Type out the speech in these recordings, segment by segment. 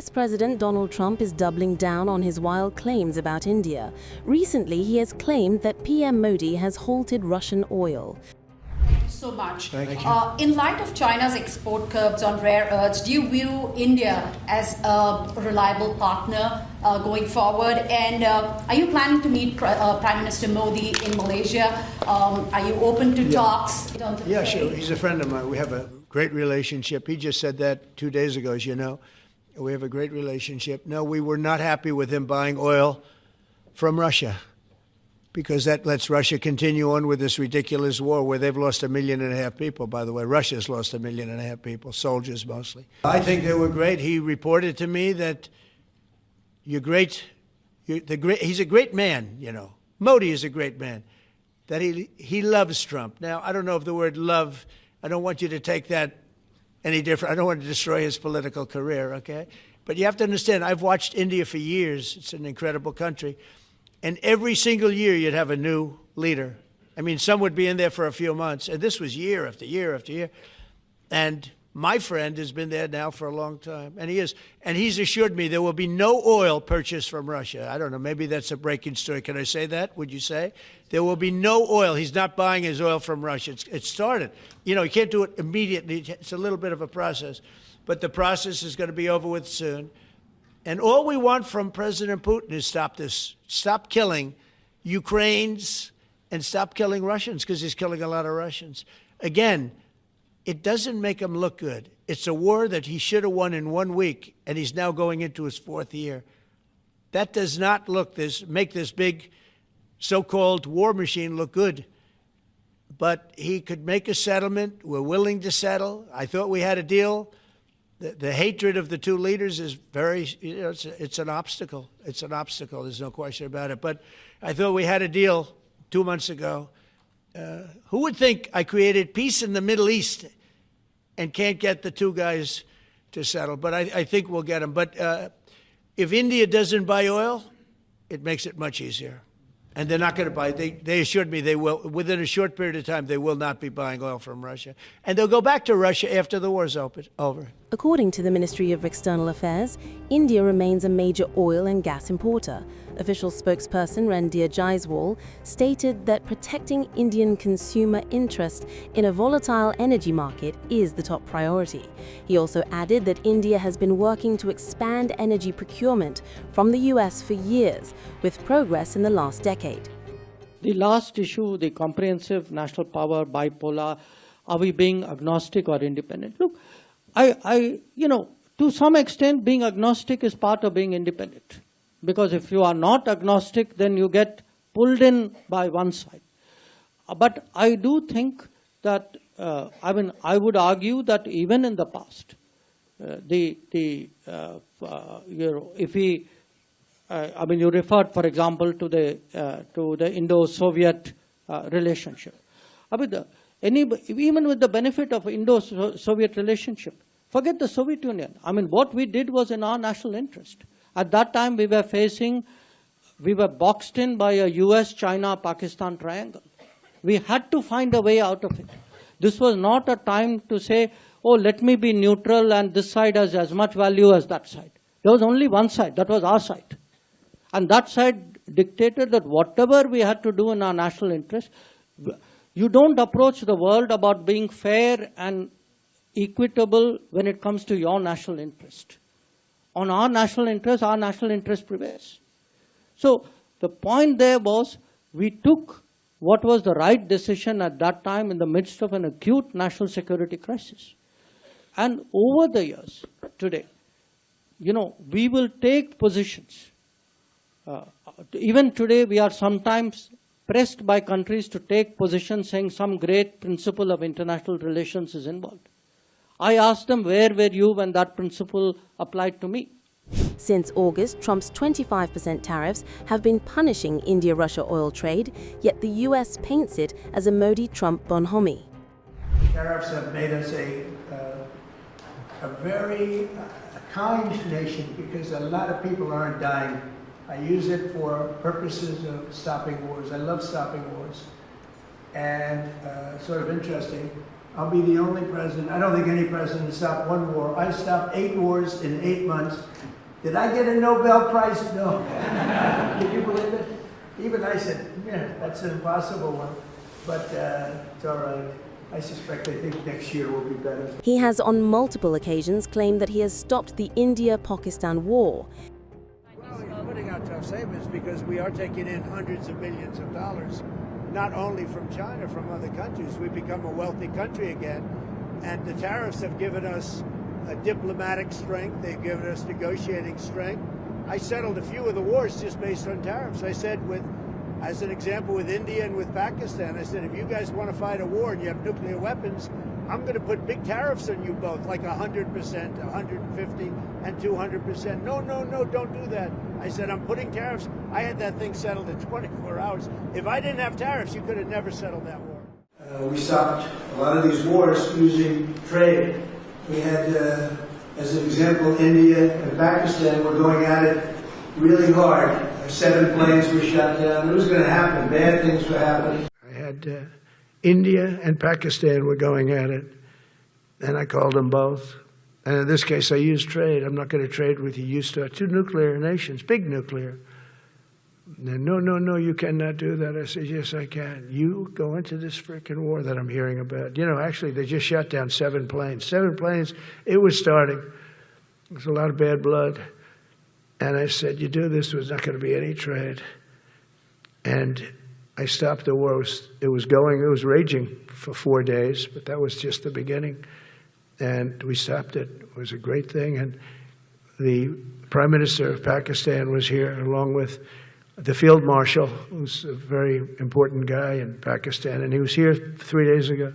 US President Donald Trump is doubling down on his wild claims about India. Recently, he has claimed that PM Modi has halted Russian oil. Thank you so much. Thank you. In light of China's export curbs on rare earths, do you view India as a reliable partner going forward? And are you planning to meet Prime Minister Modi in Malaysia? Are you open to talks? Yeah, sure. He's a friend of mine. We have a great relationship. He just said that 2 days ago, as you know. We have a great relationship. No, we were not happy with him buying oil from Russia, because that lets Russia continue on with this ridiculous war where they've lost 1.5 million people, by the way. Russia's lost 1.5 million people, soldiers mostly. I think they were great. He reported to me that he's a great man, you know. Modi is a great man, that he loves Trump. Now, I don't know if the word love, I don't want you to take that any different. I don't want to destroy his political career, okay? But you have to understand, I've watched India for years. It's an incredible country. And every single year you'd have a new leader. I mean, some would be in there for a few months. And this was year after year after year. And my friend has been there now for a long time. And he is. And he's assured me there will be no oil purchased from Russia. I don't know. Maybe that's a breaking story. Can I say that? Would you say? There will be no oil. He's not buying his oil from Russia. It started. You know, you can't do it immediately. It's a little bit of a process. But the process is going to be over with soon. And all we want from President Putin is stop this. Stop killing Ukrainians and stop killing Russians, because he's killing a lot of Russians. Again, it doesn't make him look good. It's a war that he should have won in 1 week, and he's now going into his 4th year. That does not make this big so-called war machine look good. But he could make a settlement. We're willing to settle. I thought we had a deal. The hatred of the two leaders is very, you know, it's an obstacle. It's an obstacle. There's no question about it. But I thought we had a deal 2 months ago. Who would think I created peace in the Middle East and can't get the two guys to settle? But I think we'll get them. But if India doesn't buy oil, it makes it much easier. And they're not going to buy. They assured me they will. Within a short period of time, they will not be buying oil from Russia. And they'll go back to Russia after the war's over. According to the Ministry of External Affairs, India remains a major oil and gas importer. Official spokesperson Randhir Jaiswal stated that protecting Indian consumer interest in a volatile energy market is the top priority. He also added that India has been working to expand energy procurement from the US for years, with progress in the last decade. The last issue, the comprehensive national power, bipolar, are we being agnostic or independent? Look, to some extent, being agnostic is part of being independent. Because if you are not agnostic, then you get pulled in by one side. But I do think that, I would argue that even in the past, you referred, for example, to the Indo-Soviet relationship. Even with the benefit of Indo-Soviet relationship, forget the Soviet Union. What we did was in our national interest. At that time, we were boxed in by a US, China, Pakistan triangle. We had to find a way out of it. This was not a time to say, oh, let me be neutral and this side has as much value as that side. There was only one side, that was our side. And that side dictated that whatever we had to do in our national interest, you don't approach the world about being fair and equitable when it comes to your national interest. On our national interest prevails. So the point there was we took what was the right decision at that time in the midst of an acute national security crisis. And over the years, today, we will take positions. Even today, we are sometimes pressed by countries to take positions saying some great principle of international relations is involved. I asked them, where were you when that principle applied to me? Since August, Trump's 25% tariffs have been punishing India-Russia oil trade, yet the US paints it as a Modi-Trump bonhomie. Tariffs have made us a very kind nation because a lot of people aren't dying. I use it for purposes of stopping wars. I love stopping wars. And sort of interesting, I'll be the only president. I don't think any president stopped one war. I stopped 8 wars in 8 months. Did I get a Nobel Prize? No. Can you believe it? Even I said, yeah, that's an impossible one. But it's all right. I think next year will be better. He has on multiple occasions claimed that he has stopped the India-Pakistan war. Well, he's putting out tough statements because we are taking in hundreds of millions of dollars, not only from China, from other countries. We've become a wealthy country again, and the tariffs have given us a diplomatic strength. They've given us negotiating strength. I settled a few of the wars just based on tariffs. I said as an example, with India and with Pakistan, I said, if you guys want to fight a war and you have nuclear weapons, I'm going to put big tariffs on you both, like 100%, 150, and 200%. No, don't do that. I said, I'm putting tariffs. I had that thing settled in 24 hours. If I didn't have tariffs, you could have never settled that war. We stopped a lot of these wars using trade. We had, as an example, India and Pakistan were going at it really hard. 7 planes were shot down. It was going to happen. Bad things were happening. I had India and Pakistan were going at it, and I called them both. And in this case, I used trade. I'm not going to trade with you. You start 2 nuclear nations, big nuclear. And no, you cannot do that. I said, yes, I can. You go into this frickin' war that I'm hearing about. You know, actually, they just shot down 7 planes. 7 planes, it was starting. There's a lot of bad blood. And I said, you do this, there's not going to be any trade. And I stopped the war. It was raging for 4 days, but that was just the beginning. And we stopped it. It was a great thing. And the Prime Minister of Pakistan was here, along with the Field Marshal, who's a very important guy in Pakistan, and he was here 3 days ago.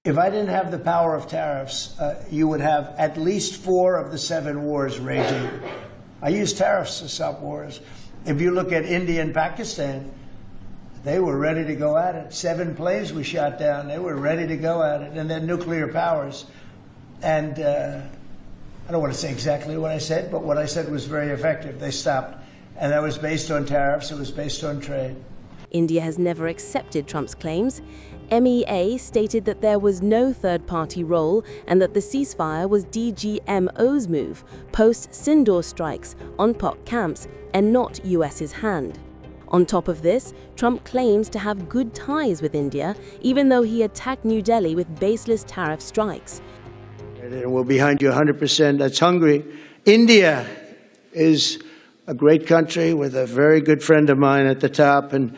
If I didn't have the power of tariffs, you would have at least 4 of the 7 wars raging. I use tariffs to stop wars. If you look at India and Pakistan, they were ready to go at it. 7 planes we shot down. They were ready to go at it. And then nuclear powers. And I don't want to say exactly what I said, but what I said was very effective. They stopped. And that was based on tariffs. It was based on trade. India has never accepted Trump's claims. MEA stated that there was no third-party role and that the ceasefire was DGMO's move, post-Sindoor strikes on POC camps, and not US's hand. On top of this, Trump claims to have good ties with India, even though he attacked New Delhi with baseless tariff strikes. And we're behind you 100%. That's hungry. India is a great country with a very good friend of mine at the top, and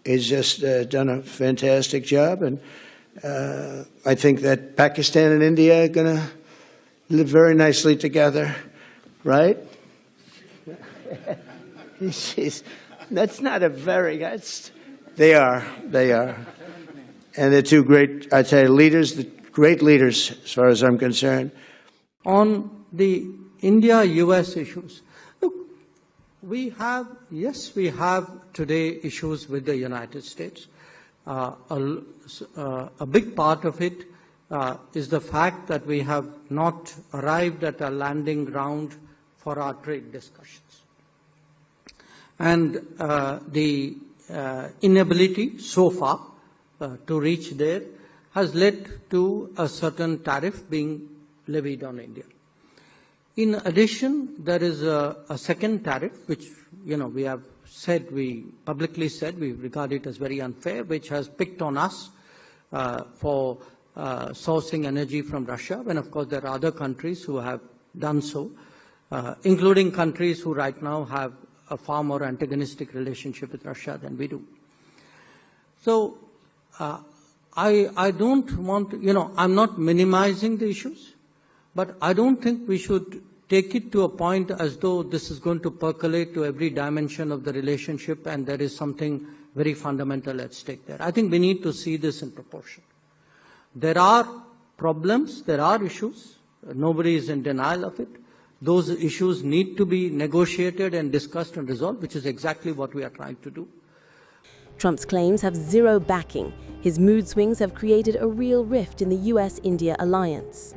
he's just done a fantastic job. And I think that Pakistan and India are going to live very nicely together, right? That's not a very, they are. And they're 2 great, I tell you, leaders, great leaders as far as I'm concerned. On the India-US issues, look, we have today issues with the United States. A big part of it is the fact that we have not arrived at a landing ground for our trade discussions. And the inability so far to reach there has led to a certain tariff being levied on India. In addition, there is a second tariff, which we have said, we publicly said we regard it as very unfair, which has picked on us for sourcing energy from Russia, when of course there are other countries who have done so, including countries who right now have a far more antagonistic relationship with Russia than we do. So I don't want, I'm not minimizing the issues, but I don't think we should take it to a point as though this is going to percolate to every dimension of the relationship and there is something very fundamental at stake there. I think we need to see this in proportion. There are problems, there are issues. Nobody is in denial of it. Those issues need to be negotiated and discussed and resolved, which is exactly what we are trying to do. Trump's claims have zero backing. His mood swings have created a real rift in the US-India alliance.